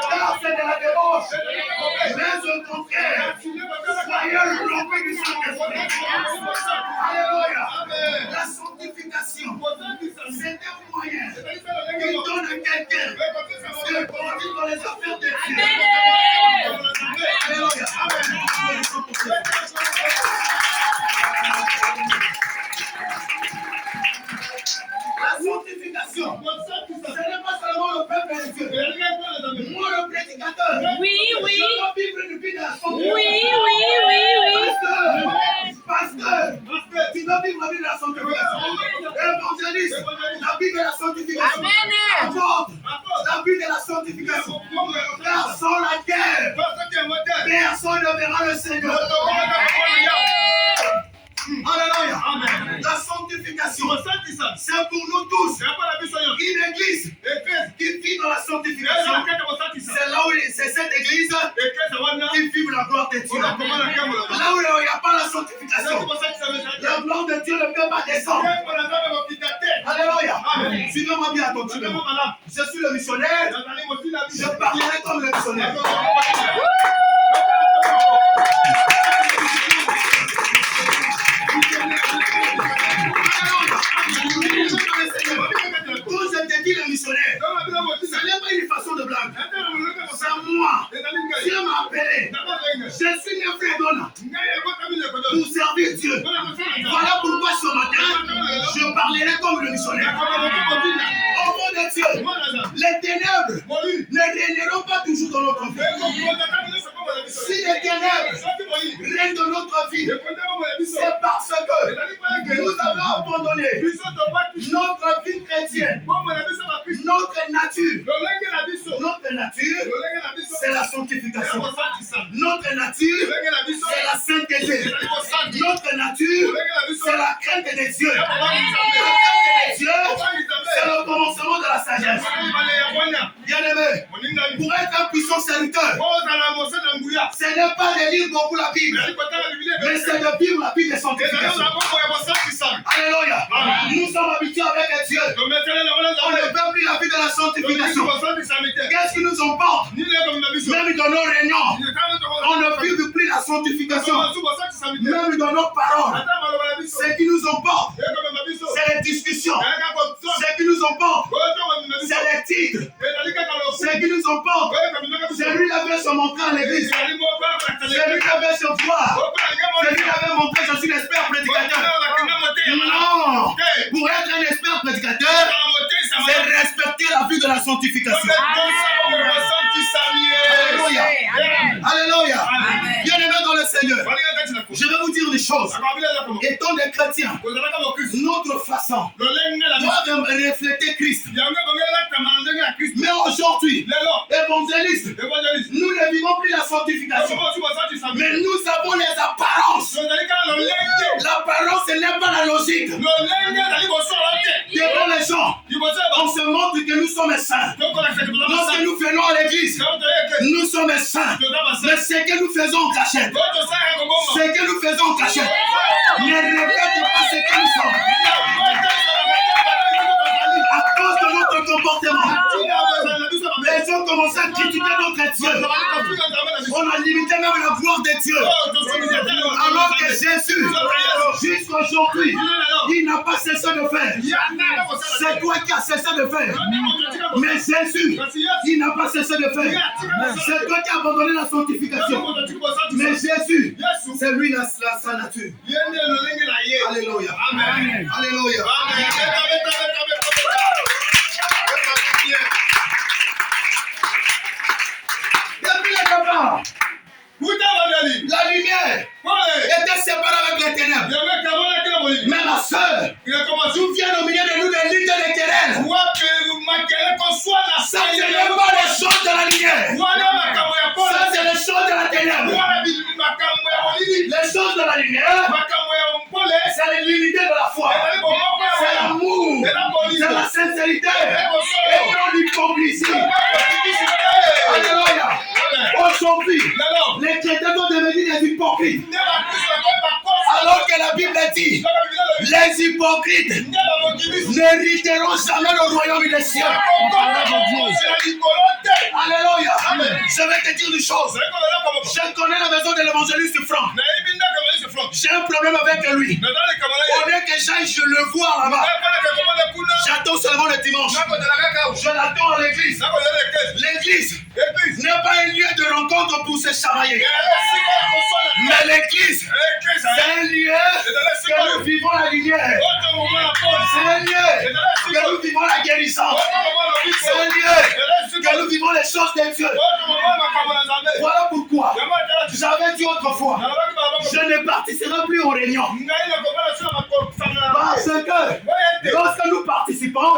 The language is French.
car c'est de la débauche. Mais au contraire, soyez remplis du Saint-Esprit. Alléluia. La sanctification, c'est un moyen qui donne à quelqu'un de grandir dans les affaires de Dieu. Alléluia. La sanctification, ce n'est pas seulement le peuple de Dieu. Moi, le prédicateur, je dois vivre une vie de la sanctification. Pasteur, tu dois vivre la vie de la sanctification. Évangéliste, la vie de la sanctification. Apôtre, la vie de la sanctification. Car sans la guerre, personne ne verra le Seigneur. Alléluia. La sanctification, c'est pour nous tous. Une église qui vit dans la sanctification, c'est là où c'est cette église qui vit la gloire de Dieu. Là où il n'y a pas la sanctification, la gloire de Dieu ne peut pas descendre. Alléluia. Suivez-moi bien attentivement. Je suis le missionnaire, je parlerai comme le missionnaire. Quand je te dis le missionnaire, ce n'est pas une façon de blague. C'est moi. Dieu m'a appelé. Je suis né frère Donna pour servir Dieu. Voilà pourquoi ce matin, je parlerai comme le missionnaire. Au nom de Dieu, les ténèbres ne régneront pas toujours dans notre vie. Si les ténèbres règnent dans notre vie, c'est parce que nous avons abandonné notre vie chrétienne, notre nature. Notre nature, c'est la sanctification. Notre nature, c'est la sainteté. Notre nature, c'est la crainte des dieux. La crainte des dieux, c'est le commencement de la sagesse. Bien-aimé, pour être un puissant serviteur, ce n'est pas de lire beaucoup la Bible, mais c'est de vivre la vie de sanctification. Alléluia. Nous sommes habitués avec Dieu. On ne veut plus la vie de la sanctification. Qu'est-ce qui nous emporte? Même dans nos réunions, on ne vit plus la sanctification. Même dans nos paroles, ce qui nous emporte, c'est les discussions. Ce qui nous emporte, c'est les titres. Ce qui nous emporte, c'est lui qui avait se montrer à l'église. C'est lui qui avait se voir. C'est lui qui avait montré je suis l'expert prédicateur. Non! Pour être un expert prédicateur, c'est respecter la vie de la sanctification. Alléluia. Alléluia. Bien-aimé dans le Seigneur, je vais vous dire des choses. Étant des chrétiens, notre façon doit refléter Christ. Mais aujourd'hui, évangéliste, nous ne vivons plus la sanctification. Mais nous avons les apparences. L'apparence, ce n'est pas la logique. Devant les gens, on se montre que nous sommes saints. Lorsque nous venons à l'église, nous sommes saints. Mais ce que nous faisons en cachette, ce que nous faisons en cachette, ne répète pas ce que nous sommes. À cause de notre comportement, les gens commençaient à critiquer notre Dieu. On a limité même la gloire de Dieu. Alors que Jésus, jusqu'aujourd'hui, il n'a pas cessé de faire. C'est toi qui as cessé de faire. Mais Jésus, il n'a pas cessé de faire. C'est toi qui as abandonné la sanctification. Mais Jésus, c'est lui sa nature. Alléluia. Amen. Alléluia. Depuis le départ, la lumière était séparée avec les ténèbres. Mais ma soeur, tu viens au milieu de nous des luttes éternelles. Ça, ce n'est pas les choses de la lumière. Ça, c'est les choses de la ténèbre. Les choses de la lumière, c'est l'unité de la foi. C'est l'amour. C'est la sincérité. Et non l'hypocrisie. Alléluia. Aujourd'hui, les chrétiens vont devenir des hypocrites. Alors que la Bible dit, les hypocrites n'hériteront jamais le royaume des cieux. Alléluia. chose. Je connais la maison de l'évangéliste Franck. J'ai un problème avec lui. Au lieu que j'aille, je le vois là-bas. J'attends seulement le dimanche. Je l'attends à l'église. L'église n'est pas un lieu de rencontre pour se chamailler. Mais l'église, c'est un lieu que nous vivons la lumière. C'est un lieu que nous vivons la guérissance. C'est un lieu que nous vivons les choses de Dieu. Voilà pourquoi j'avais dit autrefois, je ne participerai plus aux réunions. Parce que lorsque nous participons,